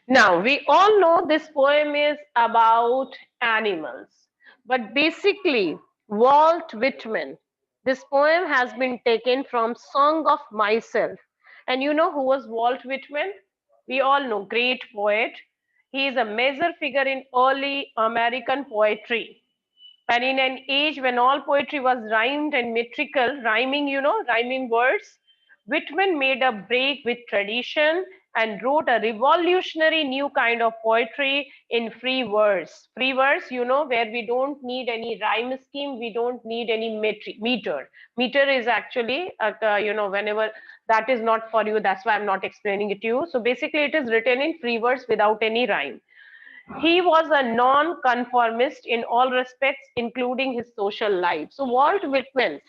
Now, we all know this poem is about animals, but basically, Walt Whitman, this poem has been taken from Song of Myself. And you know who was Walt Whitman? We all know, great poet. He is a major figure in early American poetry. And in an age when all poetry was rhymed and metrical, rhyming, rhyming words, Whitman made a break with tradition and wrote a revolutionary new kind of poetry in free verse. Free verse, where we don't need any rhyme scheme, we don't need any meter. Meter is actually, whenever that is not for you, that's why I'm not explaining it to you. So basically, it is written in free verse without any rhyme. He was a non-conformist in all respects, including his social life. So Walt Whitman,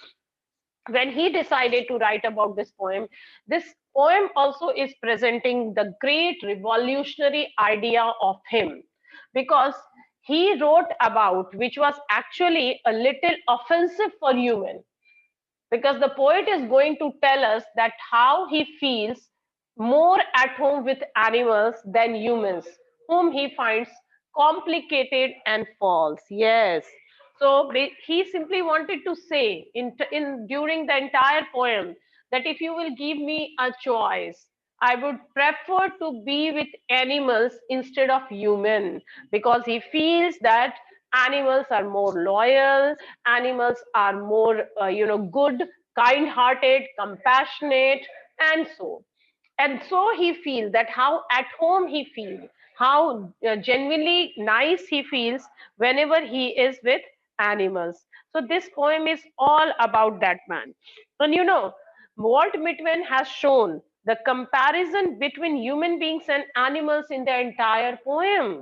when he decided to write about this poem also is presenting the great revolutionary idea of him, because he wrote about which was actually a little offensive for human, because the poet is going to tell us that how he feels more at home with animals than humans, whom he finds complicated and false. Yes. So he simply wanted to say in during the entire poem that if you will give me a choice, I would prefer to be with animals instead of human, because he feels that animals are more loyal, animals are more good, kind hearted, compassionate, and so he feels that how at home he feels, how genuinely nice he feels whenever he is with animals. So this poem is all about that man. And Walt Whitman has shown the comparison between human beings and animals in the entire poem.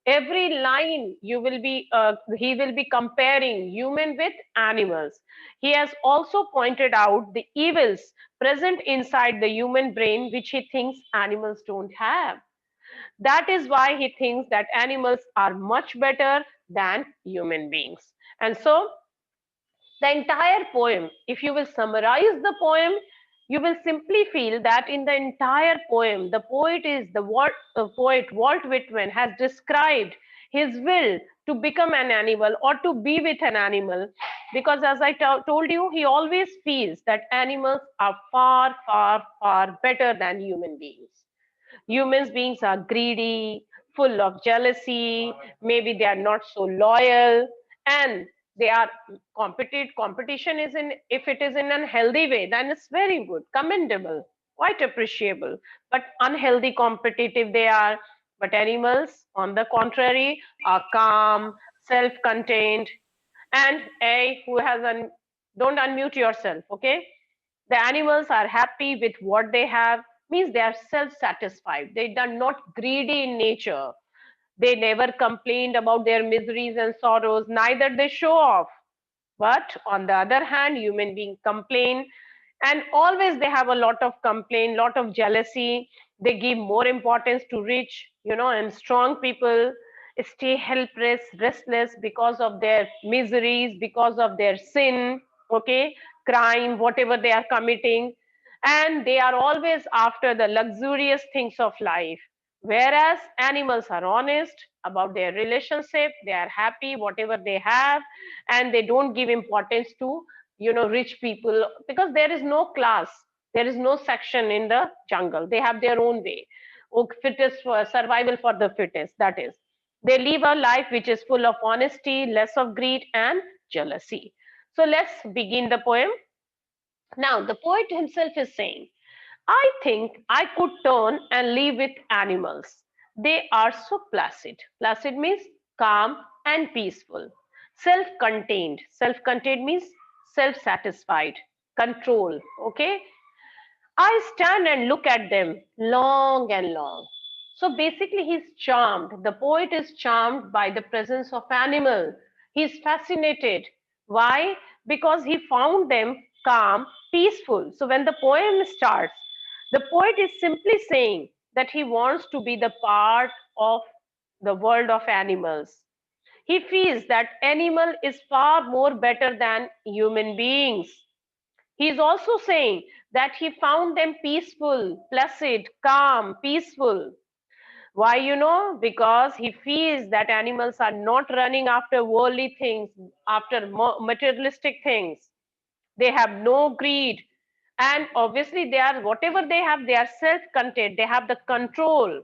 Every line he will be comparing human with animals. He has also pointed out the evils present inside the human brain which he thinks animals don't have. That is why he thinks that animals are much better than human beings. And so the entire poem, if you will summarize the poem, you will simply feel that in the entire poem, the poet Walt Whitman has described his will to become an animal or to be with an animal, because as I told you, he always feels that animals are far, far, far better than human beings. Humans beings are greedy, full of jealousy, maybe they are not so loyal, and they are competition is in, if it is in an healthy way, then it's very good, commendable, quite appreciable. But unhealthy competitive they are. But animals, on the contrary, are calm, self-contained, and a who has an don't unmute yourself, okay? The animals are happy with what they have, means they are self-satisfied. They are not greedy in nature. They never complained about their miseries and sorrows, neither they show off. But on the other hand, human beings complain, and always they have a lot of complaint, lot of jealousy. They give more importance to rich, and strong people stay helpless, restless because of their miseries, because of their sin, okay, crime, whatever they are committing, and they are always after the luxurious things of life. Whereas animals are honest about their relationship, they are happy whatever they have, and they don't give importance to rich people, because there is no class, there is no section in the jungle. They have their own way. Oh, fittest for survival for the fittest, that is, they live a life which is full of honesty, less of greed and jealousy. So let's begin the poem. Now the poet himself is saying, I think I could turn and live with animals. They are so placid. Placid means calm and peaceful. Self contained. Self contained means self satisfied. Control. Okay. I stand and look at them long and long. So basically, he's charmed. The poet is charmed by the presence of animal. He's fascinated. Why? Because he found them calm, peaceful. So when the poem starts, the poet is simply saying that he wants to be the part of the world of animals. He feels that animal is far more better than human beings. He is also saying that he found them peaceful, placid, calm, peaceful. Why, because he feels that animals are not running after worldly things, after materialistic things. They have no greed, and obviously they are, whatever they have, they are self-contained, they have the control.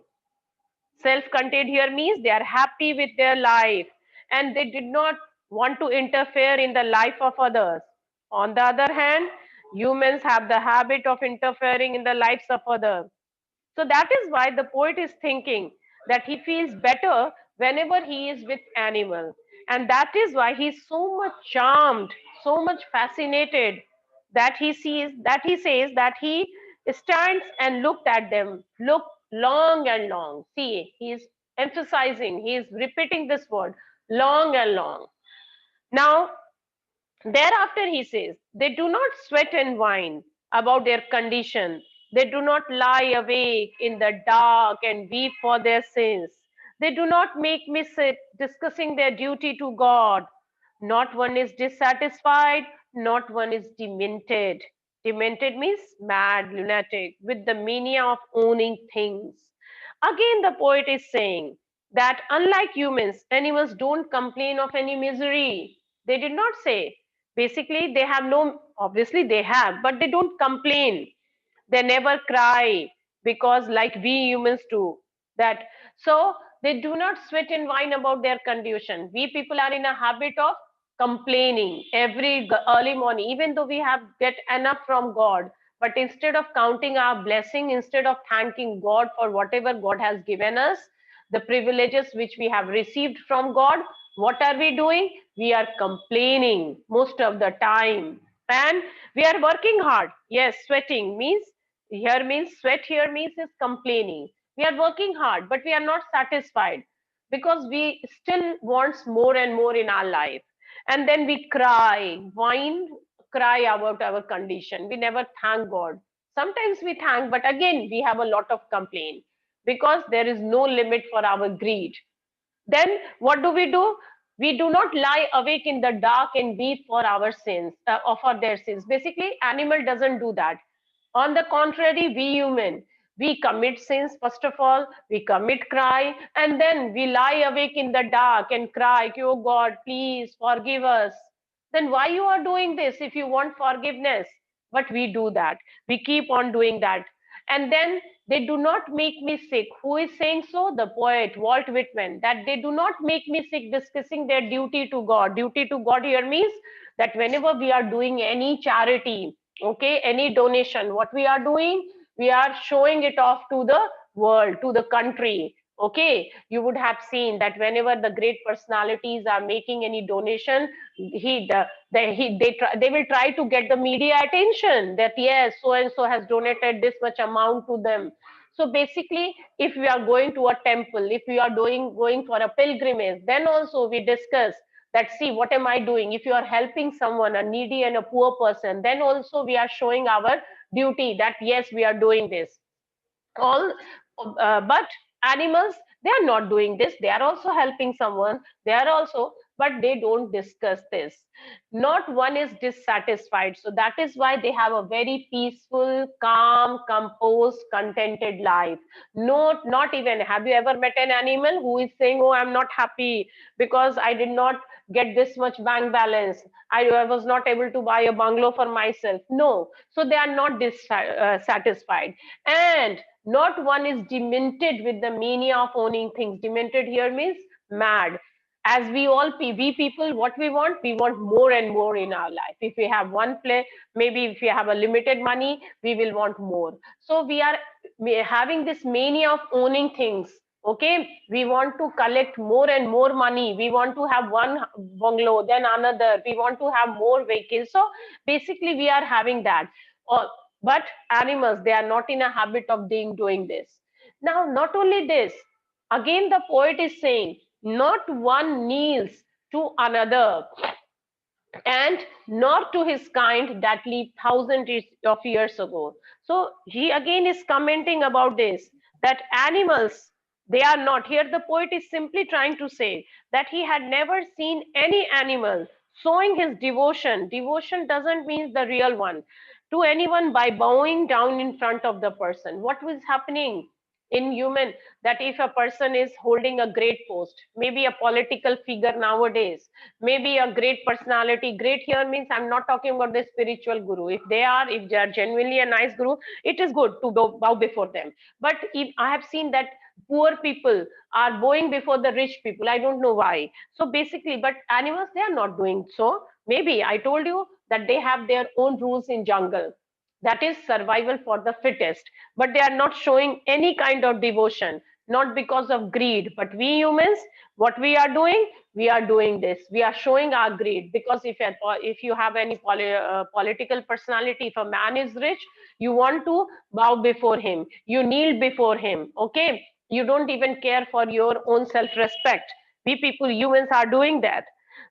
Self-contained here means they are happy with their life, and they did not want to interfere in the life of others. On the other hand, humans have the habit of interfering in the lives of others. So that is why the poet is thinking that he feels better whenever he is with animal. And that is why he is so much charmed, so much fascinated, that he says that he stands and looked at them, look long and long. See, he is emphasizing, he is repeating this word, long and long. Now, thereafter, he says, they do not sweat and whine about their condition. They do not lie awake in the dark and weep for their sins. They do not make me sit discussing their duty to God. Not one is dissatisfied, not one is demented. Demented means mad, lunatic, with the mania of owning things. Again, the poet is saying that unlike humans, animals don't complain of any misery. They did not say. Basically, they have no, obviously, they have, but they don't complain. They never cry because, like we humans do, that so they do not sweat and whine about their condition. We people are in a habit of complaining every early morning, even though we have get enough from God. But instead of counting our blessing, instead of thanking God for whatever God has given us, the privileges which we have received from God, what are we doing? We are complaining most of the time. And we are working hard. Yes, sweating means, here means, sweat here means is complaining. We are working hard, but we are not satisfied because we still wants more and more in our life. And then we cry, whine, cry about our condition. We never thank God. Sometimes we thank, but again we have a lot of complaint because there is no limit for our greed. Then what do? We do not lie awake in the dark and weep for our sins, or for their sins. Basically, animal doesn't do that. On the contrary, we human, we commit sins. First of all, we commit cry, and then we lie awake in the dark and cry, "Oh God, please forgive us." Then why you are doing this if you want forgiveness? But we do that. We keep on doing that, and then they do not make me sick. Who is saying so? The poet Walt Whitman, that they do not make me sick discussing their duty to God. Duty to God here means that whenever we are doing any charity, okay, any donation, what we are doing, we are showing it off to the world, to the country. Okay, you would have seen that whenever the great personalities are making any donation, they will try to get the media attention that yes, so and so has donated this much amount to them. So basically, if we are going to a temple, if we are going for a pilgrimage, then also we discuss that, see, what am I doing? If you are helping someone, a needy and a poor person, then also we are showing our duty that yes, we are doing this. All But animals, they are not doing this. They are also helping someone, they are also, but they don't discuss this. Not one is dissatisfied, so that is why they have a very peaceful, calm, composed, contented life. Not even, have you ever met an animal who is saying, oh, I'm not happy because I did not get this much bank balance, I was not able to buy a bungalow for myself? No. So they are not dissatisfied. And not one is demented with the mania of owning things. Demented here means mad. As we people, what we want more and more in our life. If we have one play, maybe if we have a limited money, we will want more. So we are having this mania of owning things. Okay, we want to collect more and more money. We want to have one bungalow, then another. We want to have more vehicles. So basically, we are having that. Or but animals, they are not in a habit of doing this. Now, not only this, again, the poet is saying, not one kneels to another, and not to his kind that lived thousands of years ago. So he again is commenting about this, that animals, they are not. Here the poet is simply trying to say that he had never seen any animal showing his devotion. Devotion doesn't mean the real one, to anyone by bowing down in front of the person. What was happening? in human, that if a person is holding a great post, maybe a political figure nowadays, maybe a great personality. Great here means I'm not talking about the spiritual guru. If they are genuinely a nice guru, it is good to bow before them. But if I have seen that poor people are bowing before the rich people, I don't know why. So basically, but animals, they are not doing so. Maybe I told you that they have their own rules in jungle, that is survival for the fittest, but they are not showing any kind of devotion, not because of greed. But we humans, what we are doing, we are doing this, we are showing our greed. Because if you have any political personality, if a man is rich, you want to bow before him, you kneel before him, okay, you don't even care for your own self respect. We people, humans, are doing that.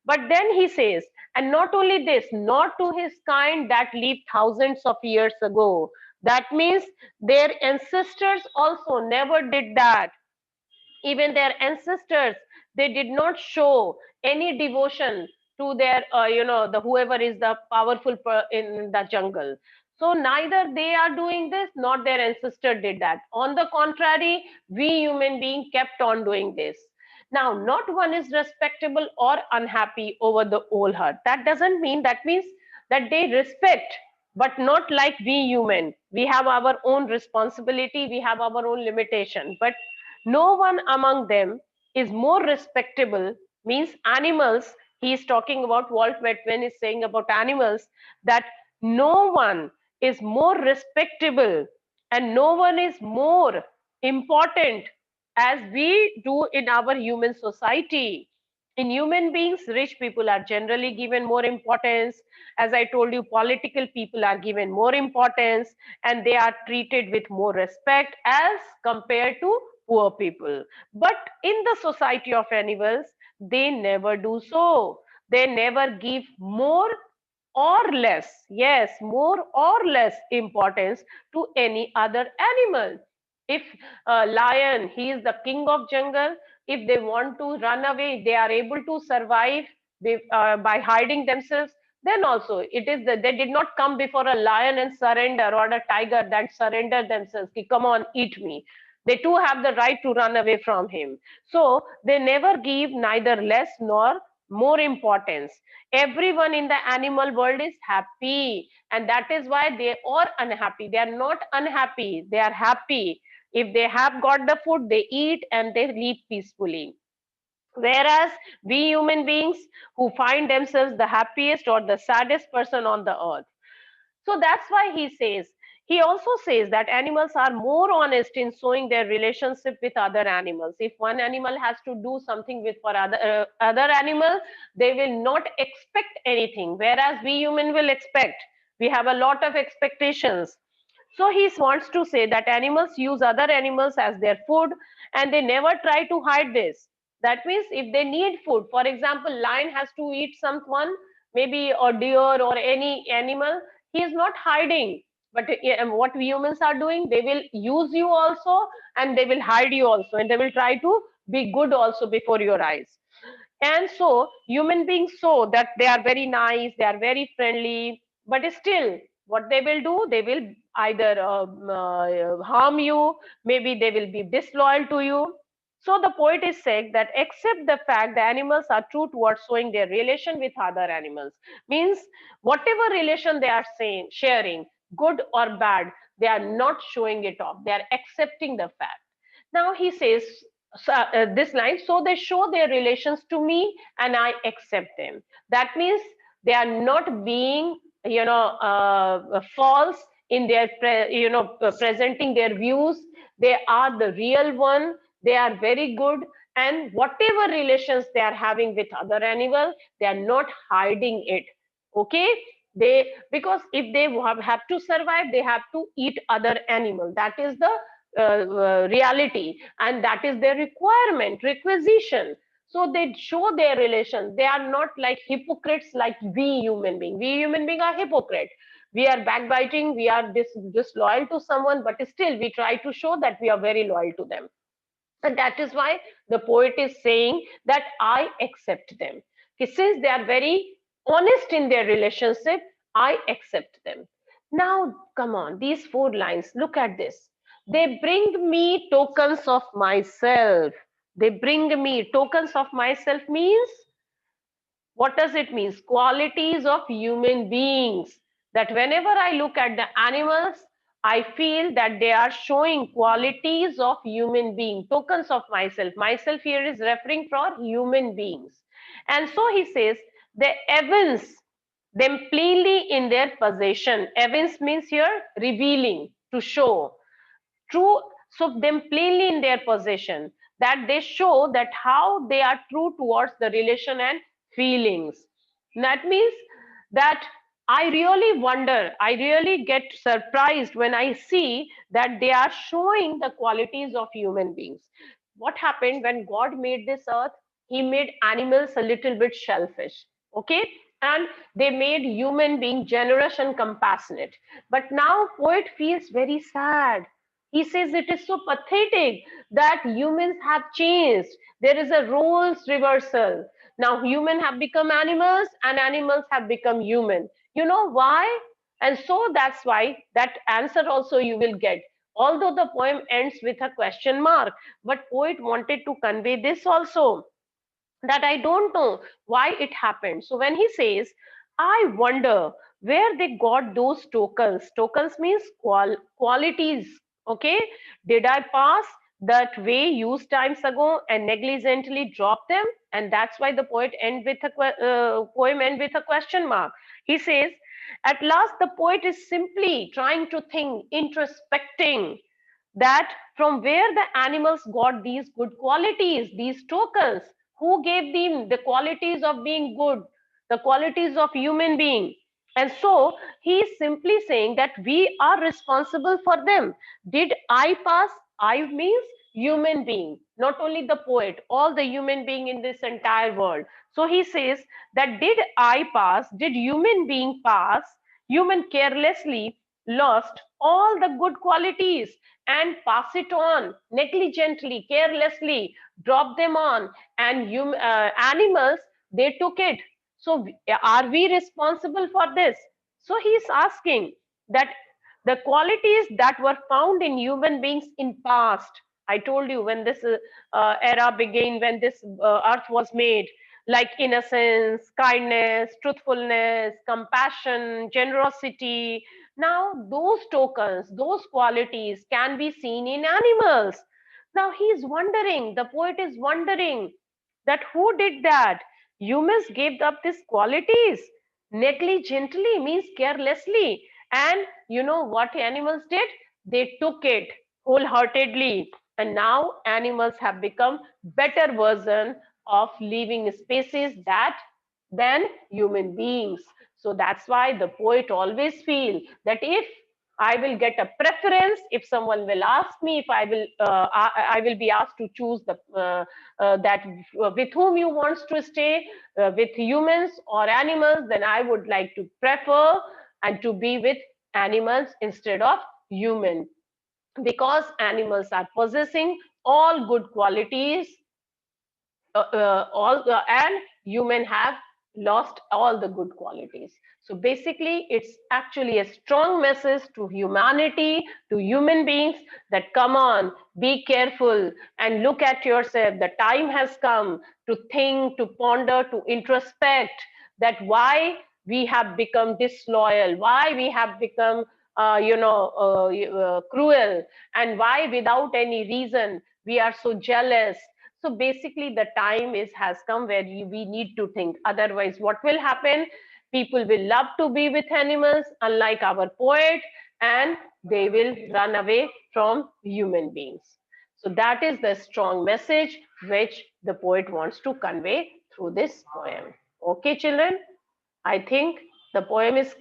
But then he says, and not only this, not to his kind that lived thousands of years ago. That means their ancestors also never did that. Even their ancestors, they did not show any devotion to their, the whoever is the powerful in the jungle. So neither they are doing this, nor their ancestor did that. On the contrary, we human being kept on doing this. Now, not one is respectable or unhappy over the whole earth. That doesn't mean, that means that they respect, but not like we human. We have our own responsibility, we have our own limitation. But no one among them is more respectable, means animals. He is talking about, Walt Whitman is saying about animals, that no one is more respectable and no one is more important as we do in our human society. In human beings, rich people are generally given more importance. As I told you, political people are given more importance and they are treated with more respect as compared to poor people. But in the society of animals, they never do so. They never give more or less, yes, more or less importance to any other animal. If a lion, he is the king of jungle, if they want to run away, they are able to survive by hiding themselves. Then also it is that they did not come before a lion and surrender, or a tiger that surrender themselves, ki, come on, eat me. They too have the right to run away from him. So they never give neither less nor more importance. Everyone in the animal world is happy, and that is why they are unhappy. They are not unhappy, they are happy. If they have got the food, they eat and they live peacefully. Whereas we human beings, who find themselves the happiest or the saddest person on the earth. So that's why he also says that animals are more honest in showing their relationship with other animals. If one animal has to do something with for other animal, they will not expect anything, whereas we human will expect. We have a lot of expectations. So he wants to say that animals use other animals as their food and they never try to hide this. That means if they need food, for example, lion has to eat someone, maybe a deer or any animal, he is not hiding. But what we humans are doing, they will use you also and they will hide you also and they will try to be good also before your eyes. And so human beings show that they are very nice, they are very friendly, but still what they will do, they will either harm you, maybe they will be disloyal to you. So the poet is saying that accept the fact the animals are true towards showing their relation with other animals. Means whatever relation they are saying, sharing, good or bad, they are not showing it off. They are accepting the fact. Now he says this line, so they show their relations to me and I accept them. That means they are not being, false in their, presenting their views. They are the real one. They are very good. And whatever relations they are having with other animal, they are not hiding it. Okay, they, because if they have to survive, they have to eat other animal. That is the reality, and that is their requirement, requisition. So they show their relations. They are not like hypocrites like we human being. We human being are hypocrite. We are backbiting, we are disloyal to someone, but still we try to show that we are very loyal to them. And that is why the poet is saying that I accept them. Since they are very honest in their relationship, I accept them. Now, come on, these four lines, look at this. They bring me tokens of myself. They bring me tokens of myself means, what does it mean? Qualities of human beings. That whenever I look at the animals, I feel that they are showing qualities of human being, tokens of myself. Myself here is referring for human beings. And so he says, the evince them plainly in their possession. Evince means here revealing, to show true, so them plainly in their possession, that they show that how they are true towards the relation and feelings. That means that I really wonder, I really get surprised when I see that they are showing the qualities of human beings. What happened when God made this earth? He made animals a little bit selfish, okay, and they made human being generous and compassionate. But now poet feels very sad. He says it is so pathetic that humans have changed. There is a roles reversal. Now humans have become animals and animals have become human. You know why? And so that's why that answer also you will get. Although the poem ends with a question mark, but poet wanted to convey this also, that I don't know why it happened. So when he says, I wonder where they got those tokens. Tokens means qualities. Okay. Did I pass that way used times ago and negligently drop them? And that's why the poem end with a question mark. He says, at last the poet is simply trying to think, introspecting, that from where the animals got these good qualities, these tokens, who gave them the qualities of being good, the qualities of human being. And so he is simply saying that we are responsible for them. Did I pass? I means human being, not only the poet, all the human being in this entire world. So he says that did I pass, did human being pass, human carelessly lost all the good qualities and pass it on negligently, carelessly, drop them on, and animals, they took it. So are we responsible for this? So he is asking that the qualities that were found in human beings in past, I told you when this era began, when this earth was made, like innocence, kindness, truthfulness, compassion, generosity, now those tokens, those qualities can be seen in animals. Now he is wondering, the poet is wondering that who did that? Humans gave up these qualities negligently, means carelessly. And you know what animals did? They took it wholeheartedly. And now animals have become better version of living species that than human beings. So that's why the poet always feel that if I will get a preference, if someone will ask me, if I will be asked to choose the that with whom you wants to stay, with humans or animals, then I would like to prefer and to be with animals instead of human, because animals are possessing all good qualities, all and human have lost all the good qualities. So basically it's actually a strong message to humanity, to human beings, that come on, be careful and look at yourself. The time has come to think, to ponder, to introspect, that why we have become disloyal, why we have become cruel, and why without any reason we are so jealous. So basically the time is has come where we need to think. Otherwise what will happen? People will love to be with animals unlike our poet, and they will run away from human beings. So that is the strong message which the poet wants to convey through this poem. Okay children, I think the poem is clear.